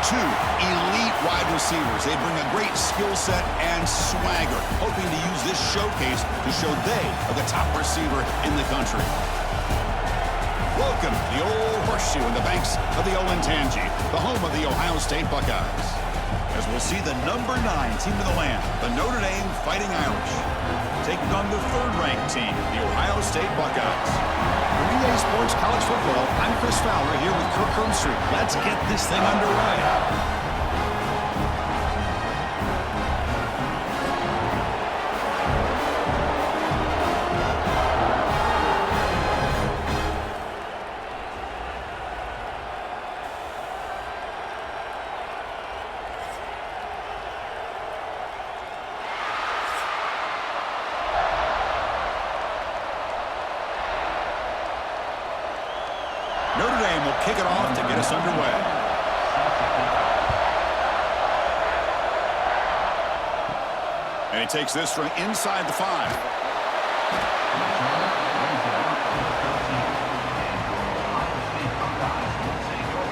two elite wide receivers. They bring a great skill set and swagger, hoping to use this showcase to show they are the top receiver in the country. Welcome to the Old Horseshoe in the banks of the Olentangy, the home of the Ohio State Buckeyes. As we'll see the number 9 team in the land, the Notre Dame Fighting Irish, taking on the third-ranked team, the Ohio State Buckeyes. For EA Sports College Football, I'm Chris Fowler here with Kirk Hermstreet. Let's get this thing underway. Notre Dame will kick it off to get us underway. And he takes this from inside the 5.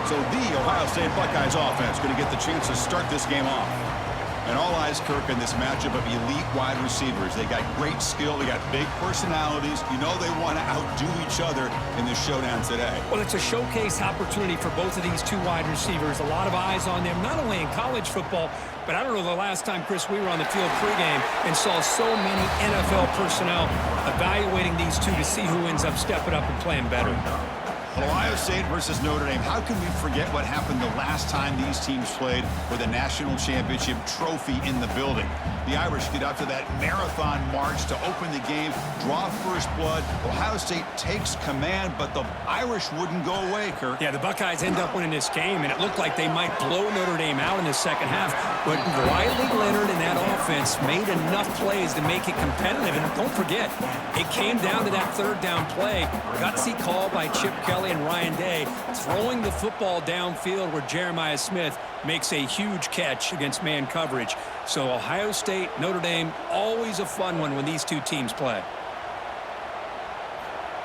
So the Ohio State Buckeyes offense going to get the chance to start this game off. And all eyes, Kirk, in this matchup of elite wide receivers. They got great skill. They got big personalities. You know they want to outdo each other in this showdown today. Well, it's a showcase opportunity for both of these two wide receivers. A lot of eyes on them, not only in college football, but I don't know the last time, Chris, we were on the field pregame and saw so many NFL personnel evaluating these two to see who ends up stepping up and playing better. Ohio State versus Notre Dame. How can we forget what happened the last time these teams played for the national championship trophy in the building? The Irish get out to that marathon march to open the game, draw first blood. Ohio State takes command, but the Irish wouldn't go away, Kirk. Yeah, the Buckeyes end up winning this game, and it looked like they might blow Notre Dame out in the second half. But Riley Leonard and that offense made enough plays to make it competitive. And don't forget, it came down to that third down play. Gutsy call by Chip Kelly and Ryan Day, throwing the football downfield where Jeremiah Smith makes a huge catch against man coverage. So Ohio State, Notre Dame, always a fun one when these two teams play.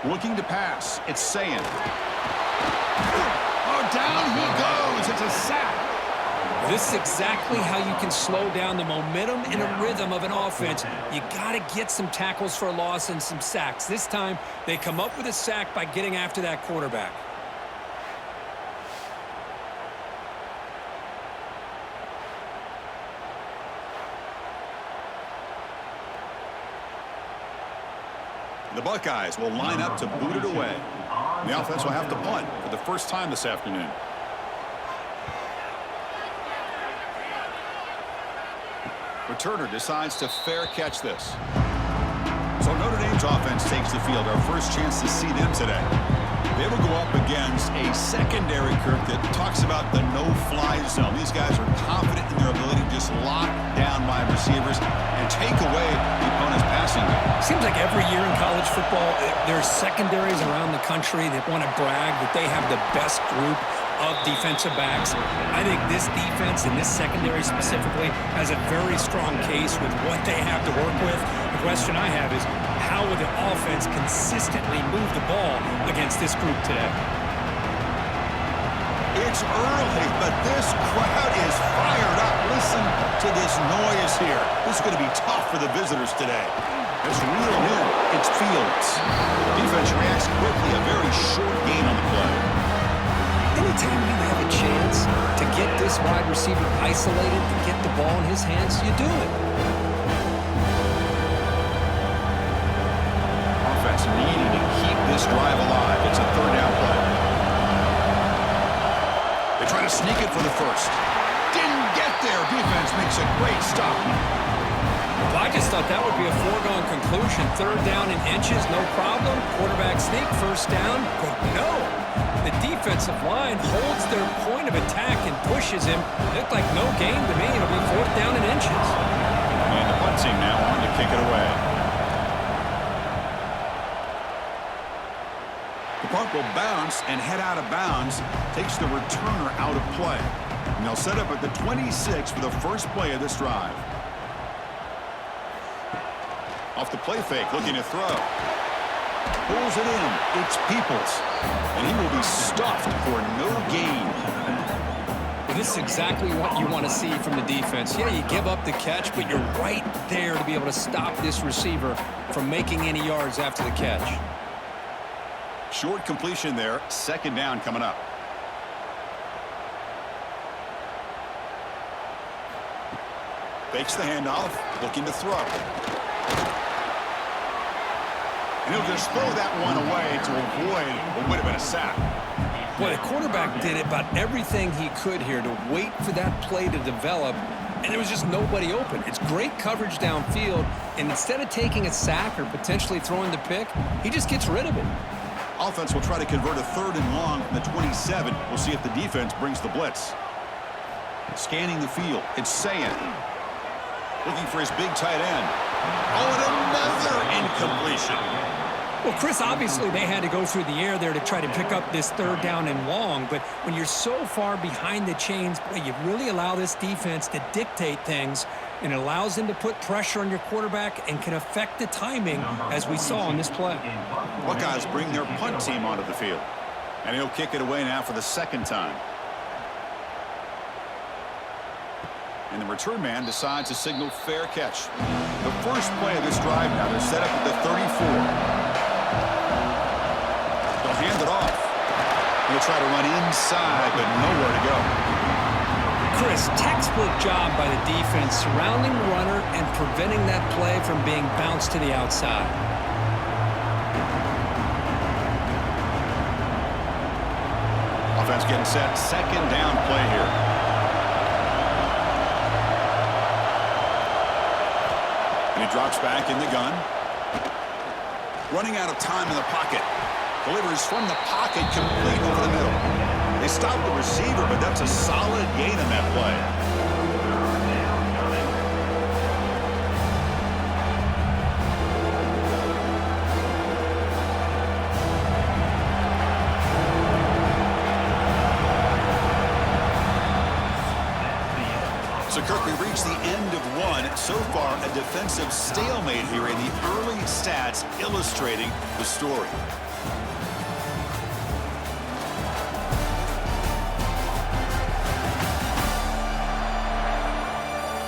Looking to pass, it's Sayin. Oh, down he goes. It's a sack. This is exactly how you can slow down the momentum and a rhythm of an offense. You got to get some tackles for a loss and some sacks. This time, they come up with a sack by getting after that quarterback. The Buckeyes will line up to boot it away. The offense will have to punt for the first time this afternoon. Returner decides to fair catch this. So Notre Dame's offense takes the field. Our first chance to see them today. They will go up against a secondary, Kirk, that talks about the no-fly zone. These guys are confident in their ability to just lock down wide receivers and take away the opponent's passing game. Seems like every year in college football, there's secondaries around the country that want to brag that they have the best group of defensive backs. I think this defense and this secondary specifically has a very strong case with what they have to work with. The question I have is, how will the offense consistently move the ball against this group today? It's early, but this crowd is fired up. Listen to this noise here. This is going to be tough for the visitors today. Let's reel it in. It's Fields. Defense reacts quickly. A very short gain on the play. Anytime you have a chance to get this wide receiver isolated and get the ball in his hands, you do it. Offense needing to keep this drive alive. It's a third down play. They try to sneak it for the first. Didn't get there. Defense makes a great stop. Well, I just thought that would be a foregone conclusion. Third down in inches, no problem. Quarterback sneak, first down, but no. The defensive line holds their point of attack and pushes him. It looked like no gain to me. It'll be fourth down in inches. And the punt team now on to kick it away. The punt will bounce and head out of bounds. Takes the returner out of play. And they'll set up at the 26 for the first play of this drive. Off the play fake, looking to throw. Pulls it in. It's Peoples. And he will be stuffed for no gain. this is exactly what you want to see from the defense. Yeah, you give up the catch, but you're right there to be able to stop this receiver from making any yards after the catch. Short completion there. Second down coming up. Fakes the handoff, looking to throw. And he'll just throw that one away to avoid what would have been a sack. Boy, the quarterback did about everything he could here to wait for that play to develop, and there was just nobody open. It's great coverage downfield, and instead of taking a sack or potentially throwing the pick, he just gets rid of it. Offense will try to convert a 3rd and long from the 27. We'll see if the defense brings the blitz. Scanning the field, it's Sayan. Looking for his big tight end. Oh, and another incompletion. Well, Chris, obviously they had to go through the air there to try to pick up this 3rd down and long, but when you're so far behind the chains, boy, you really allow this defense to dictate things, and it allows them to put pressure on your quarterback and can affect the timing, as we saw in this play. Buckeyes bring their punt team onto the field, and he'll kick it away now for the 2nd time. And the return man decides to signal fair catch. The first play of this drive now, they're set up at the 34. They'll hand it off. He'll try to run inside, but nowhere to go. Chris, textbook job by the defense surrounding the runner and preventing that play from being bounced to the outside. Offense getting set. 2nd down play here. And he drops back in the gun. Running out of time in the pocket. Delivers from the pocket complete over the middle. They stop the receiver, but that's a solid gain in that play. So, Kirk, we reached the end of one. So far, a defensive stalemate here in the early stats illustrating the story.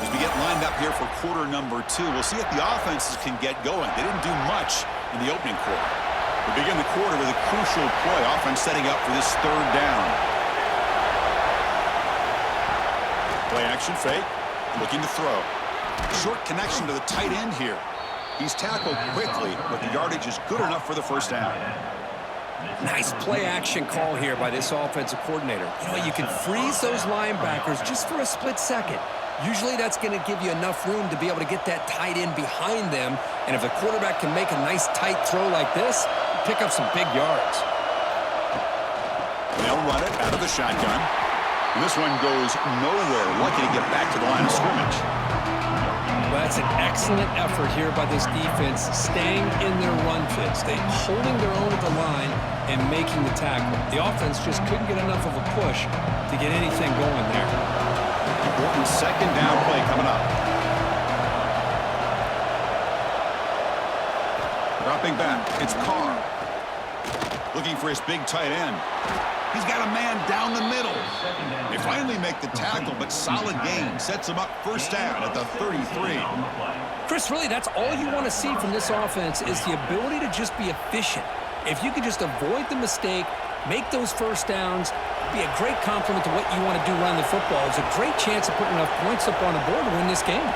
As we get lined up here for quarter number 2, we'll see if the offenses can get going. They didn't do much in the opening quarter. We begin the quarter with a crucial play. Offense setting up for this 3rd down. Play action fake, looking to throw. Short connection to the tight end here. He's tackled quickly, but the yardage is good enough for the 1st down. Nice play action call here by this offensive coordinator. You know, you can freeze those linebackers just for a split second. Usually that's going to give you enough room to be able to get that tight end behind them, and if the quarterback can make a nice tight throw like this, pick up some big yards. They'll run it out of the shotgun. And this one goes nowhere. Lucky to get back to the line of scrimmage. Well, that's an excellent effort here by this defense, staying in their run fits. They holding their own at the line and making the tackle. The offense just couldn't get enough of a push to get anything going there. Important 2nd down play coming up. Dropping back, it's Carr. Looking for his big tight end. He's got a man down the middle. They finally make the tackle, but solid gain. Sets him up 1st down at the 33. Chris, really, that's all you want to see from this offense is the ability to just be efficient. If you can just avoid the mistake, make those 1st downs, be a great compliment to what you want to do running the football. It's a great chance of putting enough points up on the board to win this game.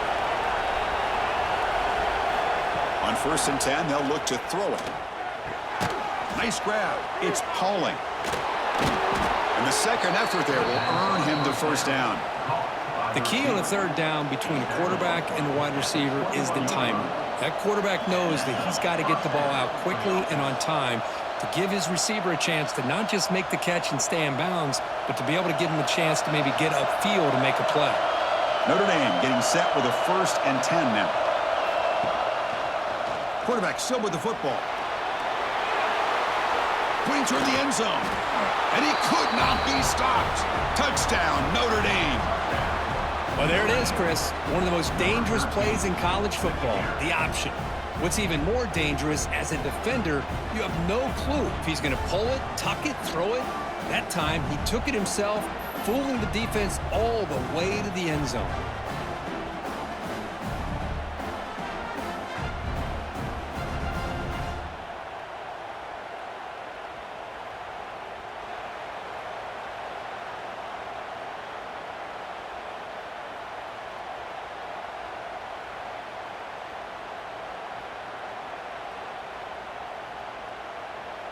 On 1st and 10, they'll look to throw it. Nice grab. It's Pauling. And the 2nd effort there will earn him the 1st down. The key on a 3rd down between the quarterback and the wide receiver is the timing. That quarterback knows that he's got to get the ball out quickly and on time to give his receiver a chance to not just make the catch and stay in bounds, but to be able to give him a chance to maybe get upfield and make a play. Notre Dame getting set with a 1st and 10 now. Quarterback still with the football. Putting toward the end zone. And he could not be stopped. Touchdown, Notre Dame. Well, there it is, Chris. One of the most dangerous plays in college football, the option. What's even more dangerous, as a defender, you have no clue if he's going to pull it, tuck it, throw it. That time, he took it himself, fooling the defense all the way to the end zone.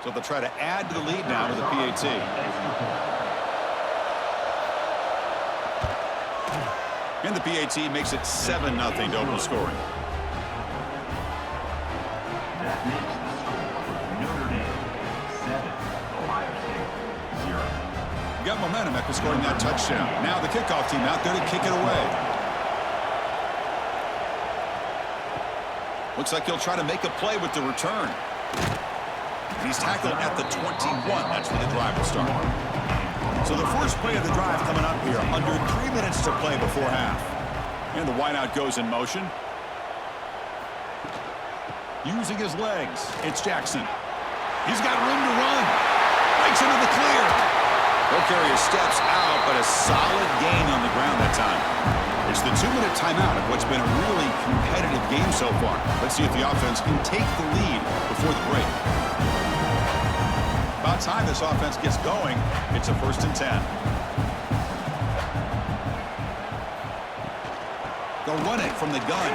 So they'll try to add to the lead now to the PAT. And the PAT makes it 7-0 to open scoring. That makes the score Notre Dame 7, Ohio State 0. Got momentum after scoring that touchdown. Now the kickoff team out there to kick it away. Looks like he'll try to make a play with the return. He's tackled at the 21. That's where the drive will start. So the first play of the drive coming up here. Under 3 minutes to play before half. And the wideout goes in motion. Using his legs, it's Jackson. He's got room to run. Breaks into the clear. He'll carry his steps out, but a solid gain on the ground that time. It's the 2-minute timeout of what's been a really competitive game so far. Let's see if the offense can take the lead before the break. About time this offense gets going. It's a 1st and 10. They'll run it from the gun.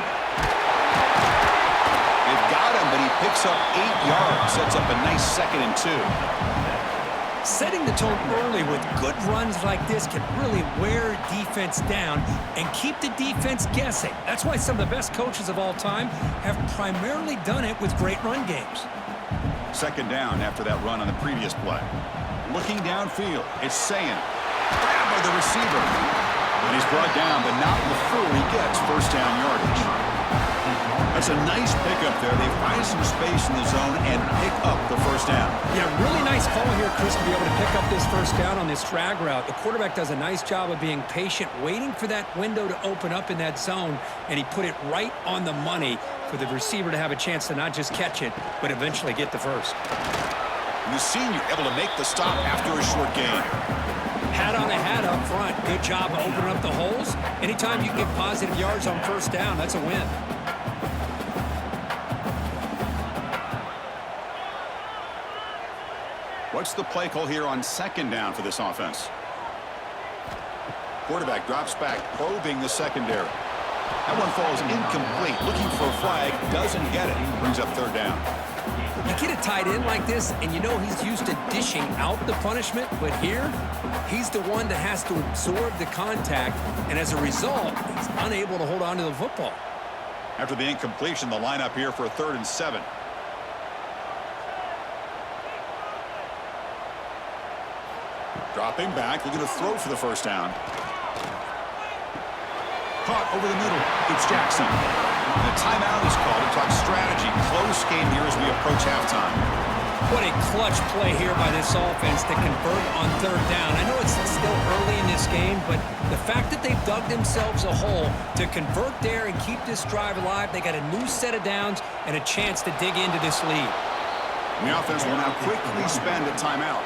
They've got him, but he picks up 8 yards. Sets up a nice 2nd and 2. Setting the tone early with good runs like this can really wear defense down and keep the defense guessing. That's why some of the best coaches of all time have primarily done it with great run games. 2nd down after that run on the previous play. Looking downfield, it's Sayin. Grabbed by the receiver. And he's brought down, but not before he gets 1st down yardage. That's a nice pickup there. They find some space in the zone and pick up the 1st down. Yeah, really nice call here, Chris, to be able to pick up this 1st down on this drag route. The quarterback does a nice job of being patient, waiting for that window to open up in that zone, and he put it right on the money for the receiver to have a chance to not just catch it, but eventually get the 1st. And the senior able to make the stop after a short gain. Hat on a hat up front. Good job of opening up the holes. Anytime you get positive yards on 1st down, that's a win. What's the play call here on 2nd down for this offense? Quarterback drops back, probing the secondary. That one falls incomplete. Looking for a flag, doesn't get it. Brings up 3rd down. You get a tight end like this, and you know he's used to dishing out the punishment, but here, he's the one that has to absorb the contact, and as a result, he's unable to hold on to the football. After the incompletion, the lineup here for a 3rd and 7. Dropping back, looking to throw for the 1st down. Caught over the middle. It's Jackson. And a timeout is called to talk strategy. Close game here as we approach halftime. What a clutch play here by this offense to convert on 3rd down. I know it's still early in this game, but the fact that they've dug themselves a hole to convert there and keep this drive alive, they got a new set of downs and a chance to dig into this lead. The offense will now quickly spend a timeout.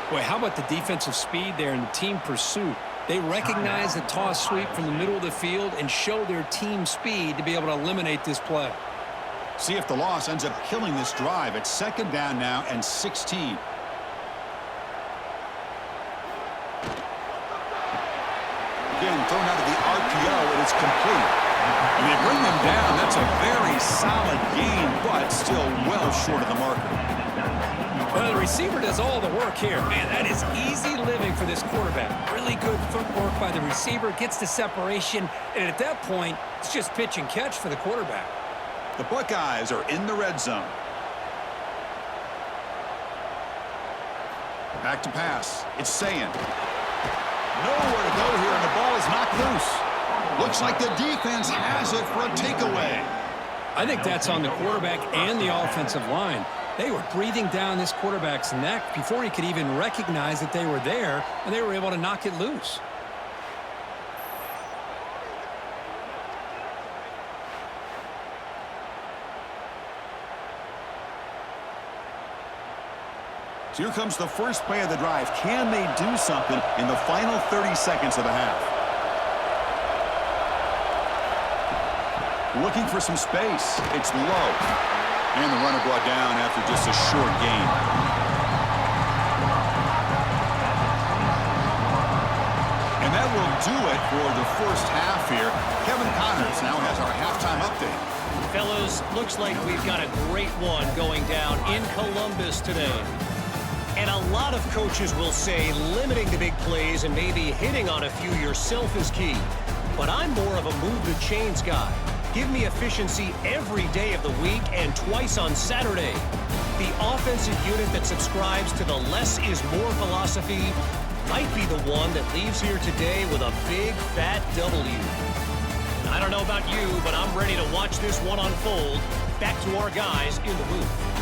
Boy, how about the defensive speed there and the team pursuit? They recognize the toss sweep from the middle of the field and show their team speed to be able to eliminate this play. See if the loss ends up killing this drive. It's 2nd down now and 16. Again, thrown out of the RPO, and it's complete. And they bring them down. That's a very solid gain, but still well short of the marker. Well, the receiver does all the work here. Man, that is easy living for this quarterback. Really good footwork by the receiver, gets the separation, and at that point, it's just pitch and catch for the quarterback. The Buckeyes are in the red zone. Back to pass. It's Sayin. Nowhere to go here, and the ball is knocked loose. Looks like the defense has it for a takeaway. I think that's on the quarterback and the offensive line. They were breathing down this quarterback's neck before he could even recognize that they were there, and they were able to knock it loose. So here comes the first play of the drive. Can they do something in the final 30 seconds of the half? Looking for some space. It's low. And the runner brought down after just a short gain. And that will do it for the first half here. Kevin Connors now has our halftime update. Fellas, looks like we've got a great one going down in Columbus today. And a lot of coaches will say limiting the big plays and maybe hitting on a few yourself is key. But I'm more of a move the chains guy. Give me efficiency every day of the week and twice on Saturday. The offensive unit that subscribes to the less is more philosophy might be the one that leaves here today with a big fat W. I don't know about you, but I'm ready to watch this one unfold. Back to our guys in the booth.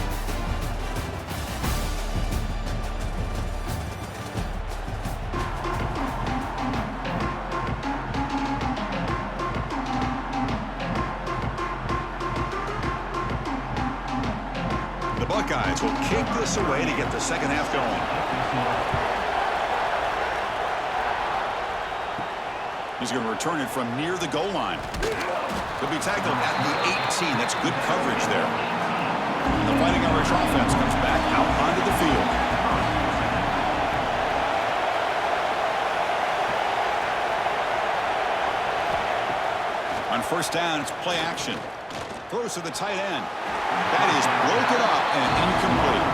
The Buckeyes will kick this away to get the second half going. He's going to return it from near the goal line. He'll be tackled at the 18. That's good coverage there. And the Fighting Irish offense comes back out onto the field. On first down, it's play action. Throws to the tight end. That is broken up and incomplete.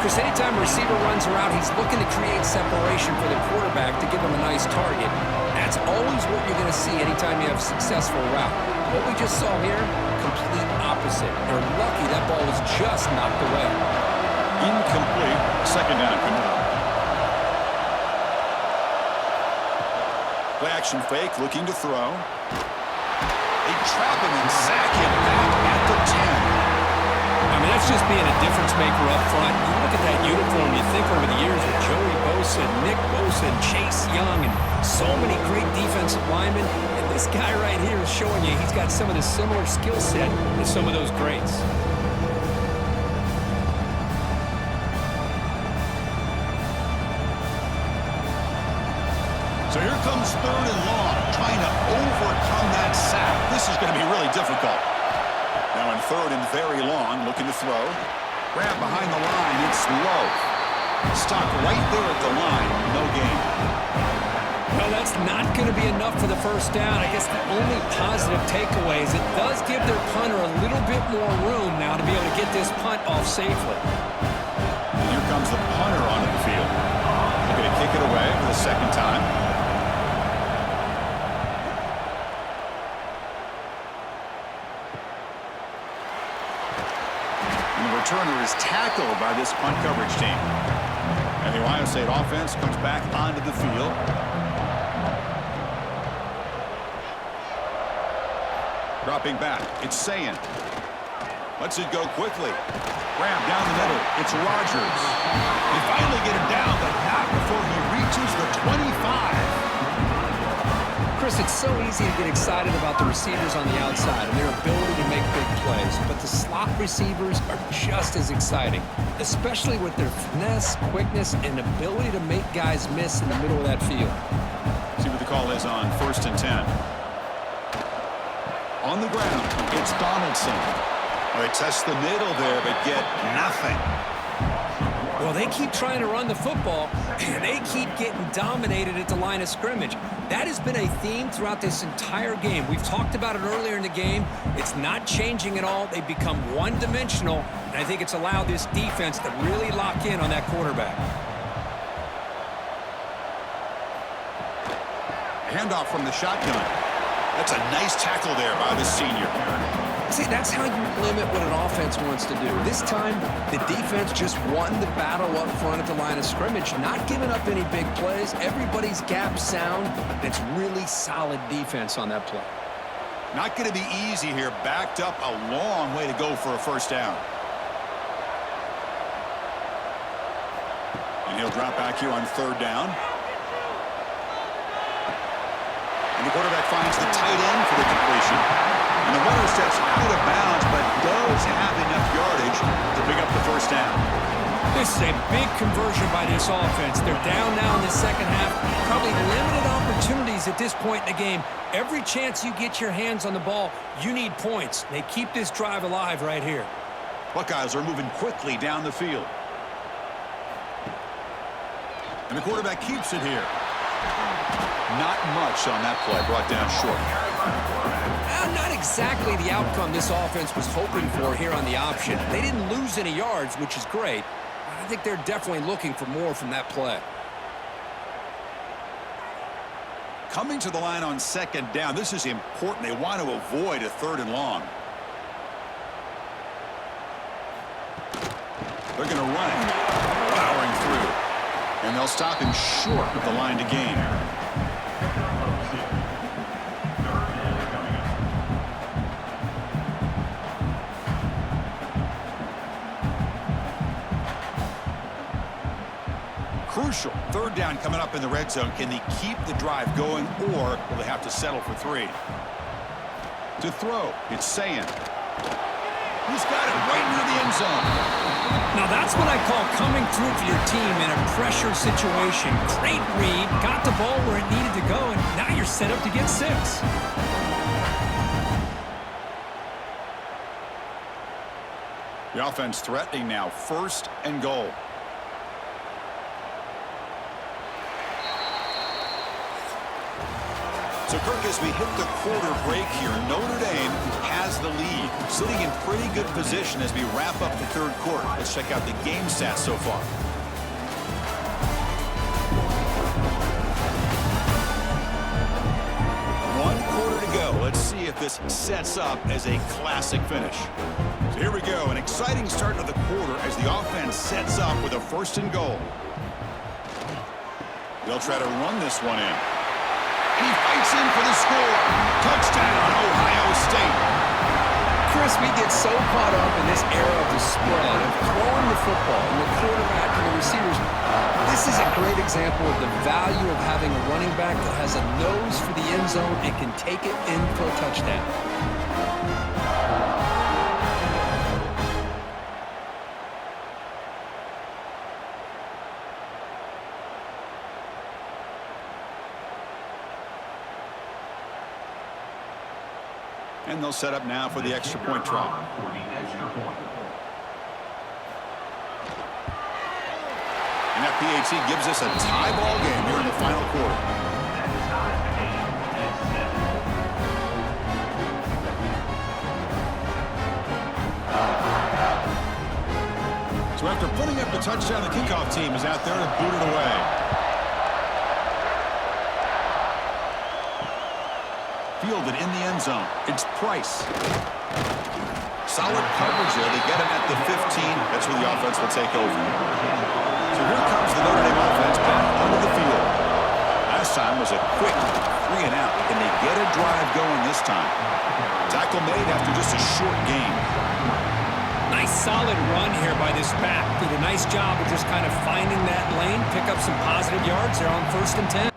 Chris, anytime a receiver runs around, he's looking to create separation for the quarterback to give him a nice target. That's always what you're going to see anytime you have a successful route. What we just saw here, complete opposite. They're lucky that ball was just knocked away. Incomplete. Second down. Play action fake, looking to throw. They trap him and sack him back at the 10. I mean, that's just being a difference maker up front. You look at that uniform, you think over the years with Joey Bosa, Nick Bosa, and Chase Young, and so many great defensive linemen. And this guy right here is showing you he's got some of the similar skill set to some of those greats. So here comes third and long, trying to overcome that sack. This is going to be really difficult. Now in third and very long, looking to throw. Grab behind the line, it's low. Stopped right there at the line, no gain. Well, that's not going to be enough for the first down. I guess the only positive takeaway is it does give their punter a little bit more room now to be able to get this punt off safely. And here comes the punter onto the field. They're going to kick it away for the second time. Returner is tackled by this punt coverage team. And the Ohio State offense comes back onto the field. Dropping back, it's Sayin. Lets it go quickly. Grab down the middle, it's Rogers. They finally get him down, but not before he reaches the 25. Chris, it's so easy to get excited about the receivers on the outside and their ability to make big plays, but the slot receivers are just as exciting, especially with their finesse, quickness, and ability to make guys miss in the middle of that field. See what the call is on 1st and 10. On the ground, it's Donaldson. Well, they test the middle there, but get nothing. Well, they keep trying to run the football, and they keep getting dominated at the line of scrimmage. That has been a theme throughout this entire game. We've talked about it earlier in the game. It's not changing at all. They've become one-dimensional, and I think it's allowed this defense to really lock in on that quarterback. Handoff from the shotgun. That's a nice tackle there by the senior. See, that's how you limit what an offense wants to do. This time, the defense just won the battle up front at the line of scrimmage, not giving up any big plays. Everybody's gap sound. It's really solid defense on that play. Not going to be easy here. Backed up a long way to go for a first down. And he'll drop back here on third down. And the quarterback finds the tight end for the completion. And the runner steps out of bounds, but does have enough yardage to pick up the first down. This is a big conversion by this offense. They're down now in the second half. Probably limited opportunities at this point in the game. Every chance you get your hands on the ball, you need points. They keep this drive alive right here. Buckeyes are moving quickly down the field. And the quarterback keeps it here. Not much on that play, brought down short. Not exactly the outcome this offense was hoping for here on the option. They didn't lose any yards, which is great. I think they're definitely looking for more from that play. Coming to the line on second down, this is important. They want to avoid a 3rd and long. They're going to run it. Powering through. And they'll stop him short of the line to gain. Crucial. 3rd down coming up in the red zone. Can they keep the drive going, or will they have to settle for 3? To throw, it's Sayin. He's got it right near the end zone. Now that's what I call coming through for your team in a pressure situation. Great read, got the ball where it needed to go, and now you're set up to get 6. The offense threatening now. 1st and goal. So, Kirk, as we hit the quarter break here, Notre Dame has the lead, sitting in pretty good position as we wrap up the 3rd quarter. Let's check out the game stats so far. One quarter to go. Let's see if this sets up as a classic finish. So here we go, an exciting start to the quarter as the offense sets up with a 1st and goal. They'll try to run this one in. He fights in for the score. Touchdown, Ohio State. Chris, we get so caught up in this era of the spread, of throwing the football, and the quarterback and the receivers. This is a great example of the value of having a running back that has a nose for the end zone and can take it in for a touchdown. And they'll set up now for the extra point try. And that PAT gives us a tie ball game here in the final quarter. So after putting up the touchdown, the kickoff team is out there to boot it away. Fielded in the end zone. It's Price. Solid coverage there. They get him at the 15. That's where the offense will take over. So here comes the Notre Dame offense back onto the field. Last time was a quick 3 and out. Can they get a drive going this time? Tackle made after just a short gain. Nice solid run here by this back. Did a nice job of just kind of finding that lane, pick up some positive yards there on 1st and 10.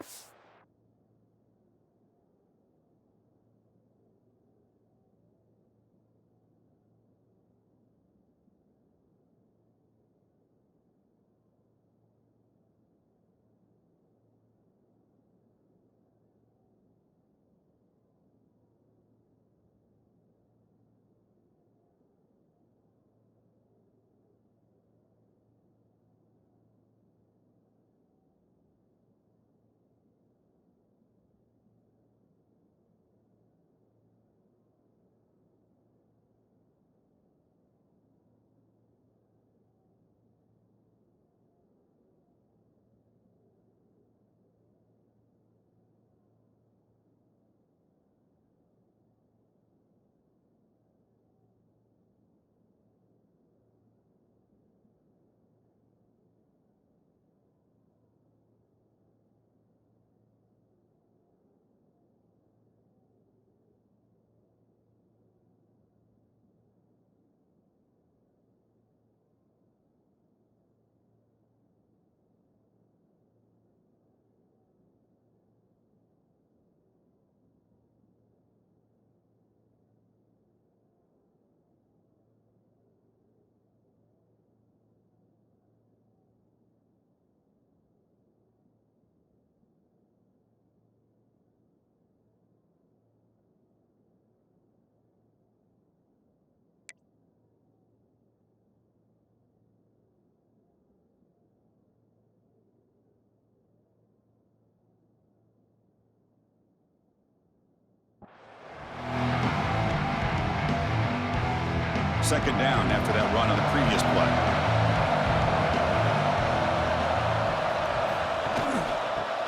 second down after that run on the previous play.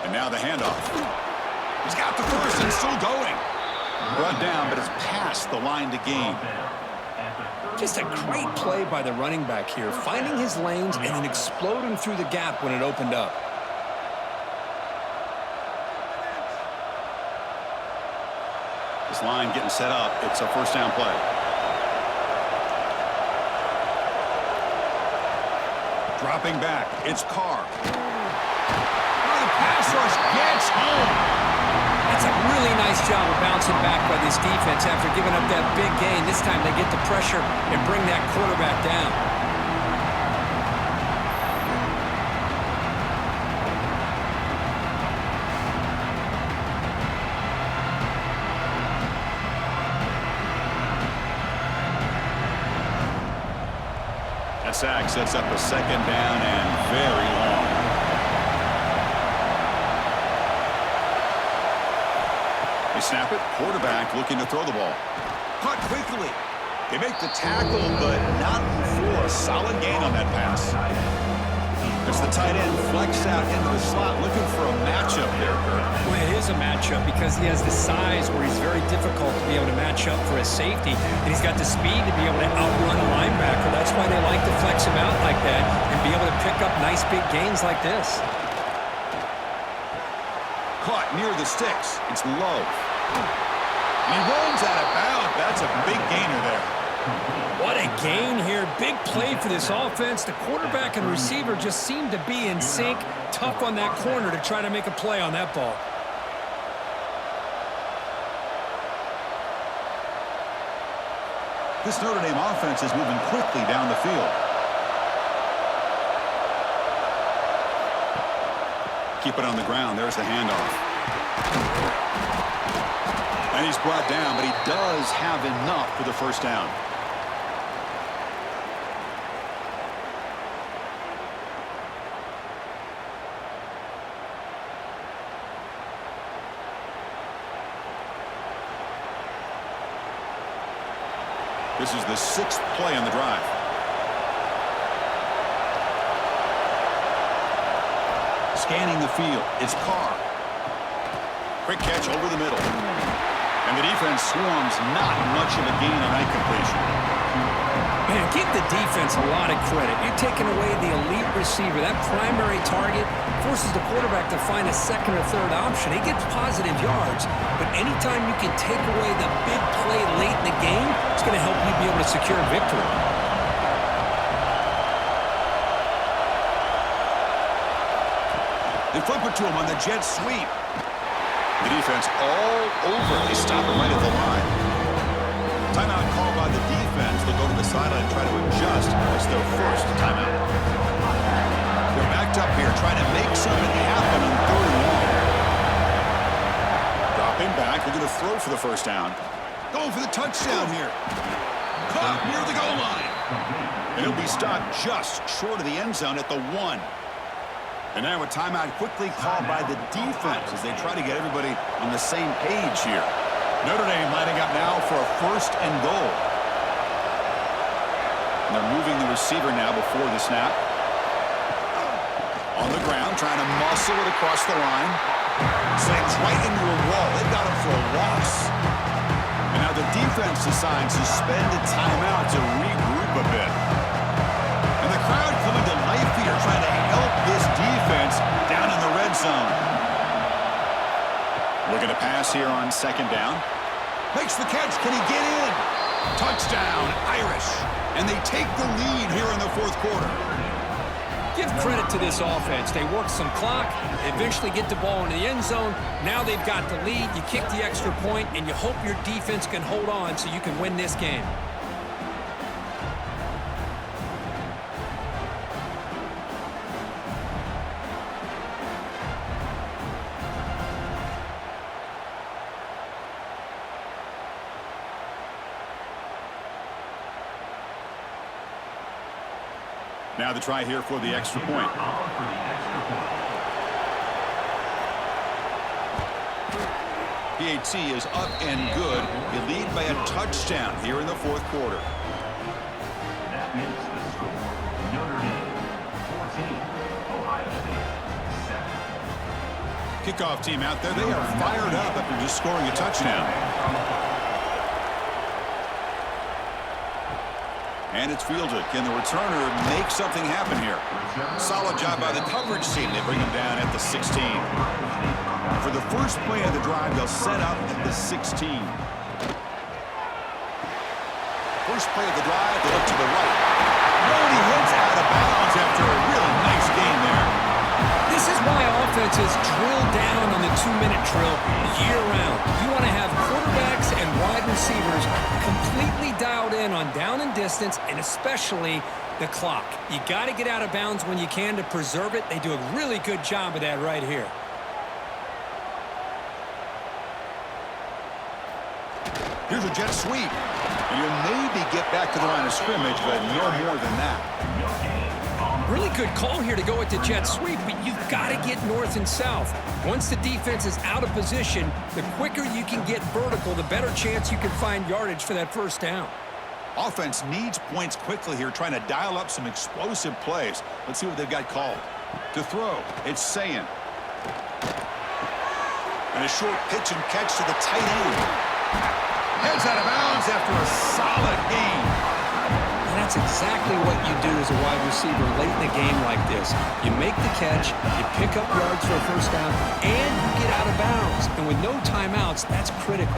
And now the handoff. He's got the first and still going. Brought down, but it's past the line to gain. Just a great play by the running back here, finding his lanes and then exploding through the gap when it opened up. This line getting set up. It's a first down play. Dropping back. It's Carr. Oh, the pass rush gets home. That's a really nice job of bouncing back by this defense after giving up that big gain. This time they get the pressure and bring that quarterback down. That sack sets up a second down and very long. Snap it. Quarterback looking to throw the ball. Caught quickly. They make the tackle, but not for a solid gain on that pass. As the tight end flexed out into the slot, looking for a matchup there, Kurt. Well, it is a matchup because he has the size where he's very difficult to be able to match up for his safety, and he's got the speed to be able to outrun a linebacker. That's why they like to flex him out like that and be able to pick up nice big gains like this. Caught near the sticks. It's low. And he runs out of bounds. That's a big gainer there. What a gain here. Big play for this offense. The quarterback and receiver just seem to be in sync. Tough on that corner to try to make a play on that ball. This Notre Dame offense is moving quickly down the field. Keep it on the ground. There's the handoff. And he's brought down, but he does have enough for the first down. This is the 6th play on the drive. Scanning the field. It's Carr. Quick catch over the middle. And the defense swarms, not much of a gain on that completion. Man, give the defense a lot of credit. You're taking away the elite receiver. That primary target forces the quarterback to find a second or third option. He gets positive yards, but anytime you can take away the big play late in the game, it's going to help you be able to secure a victory. They flip it to him on the jet sweep. The defense all over. They stop it right at the line. Timeout called by the defense. They'll go to the sideline and try to adjust. It's their first timeout. They're backed up here trying to make something happen on 3rd and long. Dropping back. They're going to throw for the first down. Going for the touchdown here. Caught near the goal line. And he'll be stopped just short of the end zone at the 1. And now a timeout quickly called by the defense as they try to get everybody on the same page here. Notre Dame lining up now for a 1st and goal. And they're moving the receiver now before the snap. On the ground, trying to muscle it across the line. Slings right into a wall. They've got him for a loss. And now the defense decides to spend a timeout to regroup a bit. And the crowd coming to life here, trying to help this defense down in the red zone. Looking to pass here on 2nd down. Makes the catch. Can he get in? Touchdown, Irish. And they take the lead here in the 4th quarter. Give credit to this offense. They work some clock, they eventually get the ball into the end zone. Now they've got the lead. You kick the extra point, and you hope your defense can hold on so you can win this game. Now the try here for the extra point. PAT is up and good. They lead by a touchdown here in the 4th quarter. kickoff team out there. They are fired up after just scoring a touchdown. And it's fielded. Can the returner make something happen here? Solid job by the coverage team. They bring him down at the 16. For the first play of the drive, they'll set up at the 16. First play of the drive, they look to the right. He hits out of bounds after a really nice game there. This is why offenses drill down on the 2-minute drill year-round. You want to have quarterbacks and wide receivers completely dialed in on down and distance, and especially the clock. You got to get out of bounds when you can to preserve it. They do a really good job of that right here. Here's a jet sweep. You'll maybe get back to the line of scrimmage, but no more than that. Really good call here to go with the jet sweep, but you've got to get north and south. Once the defense is out of position, the quicker you can get vertical, the better chance you can find yardage for that first down. Offense needs points quickly here, trying to dial up some explosive plays. Let's see what they've got called. To throw, it's Sayin. And a short pitch and catch to the tight end. Heads out of bounds after a solid game. And that's exactly what you do as a wide receiver late in a game like this. You make the catch, you pick up yards for a first down, and you get out of bounds. And with no timeouts, that's critical.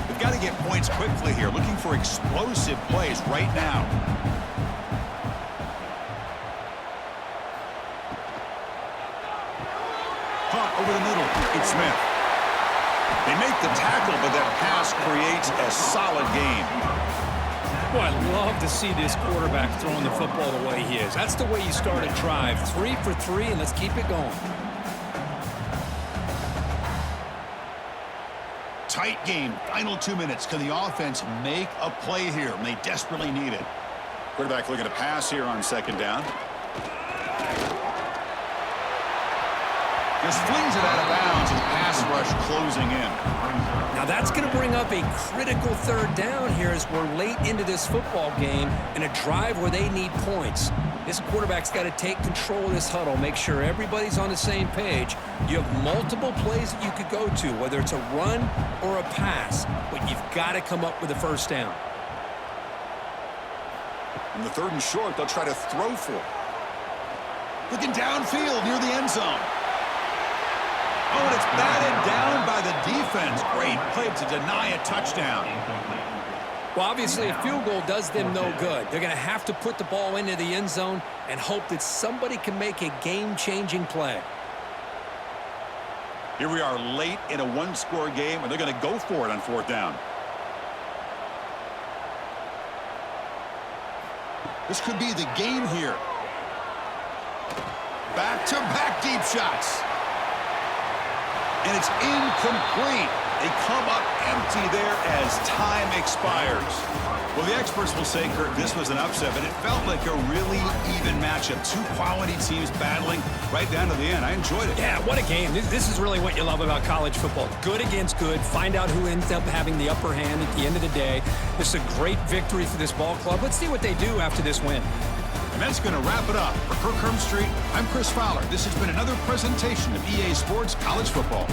They've got to get points quickly here, looking for explosive plays right now. Caught over the middle. It's Smith. They make the tackle, but that pass creates a solid game. Boy, I love to see this quarterback throwing the football the way he is. That's the way you start a drive. 3 for 3, and let's keep it going. Tight game. Final 2 minutes. Can the offense make a play here? And they desperately need it. Quarterback looking to pass here on second down. Just flings it out of bounds and pass rush closing in. Now that's going to bring up a critical third down here as we're late into this football game and a drive where they need points. This quarterback's got to take control of this huddle, make sure everybody's on the same page. You have multiple plays that you could go to, whether it's a run or a pass, but you've got to come up with a first down. On the third and short, they'll try to throw for it. Looking downfield near the end zone. Oh, and it's batted down by the defense. Great play to deny a touchdown. Well, obviously, a field goal does them no good. They're going to have to put the ball into the end zone and hope that somebody can make a game-changing play. Here we are late in a one-score game, and they're going to go for it on fourth down. This could be the game here. Back-to-back deep shots. And it's incomplete. They come up empty there as time expires. Well, the experts will say, Kurt, this was an upset, but it felt like a really even matchup. Two quality teams battling right down to the end. I enjoyed it. Yeah, what a game. This is really what you love about college football. Good against good. Find out who ends up having the upper hand at the end of the day. This is a great victory for this ball club. Let's see what they do after this win. And that's going to wrap it up. For Kirk Hermstreet, I'm Chris Fowler. This has been another presentation of EA Sports College Football.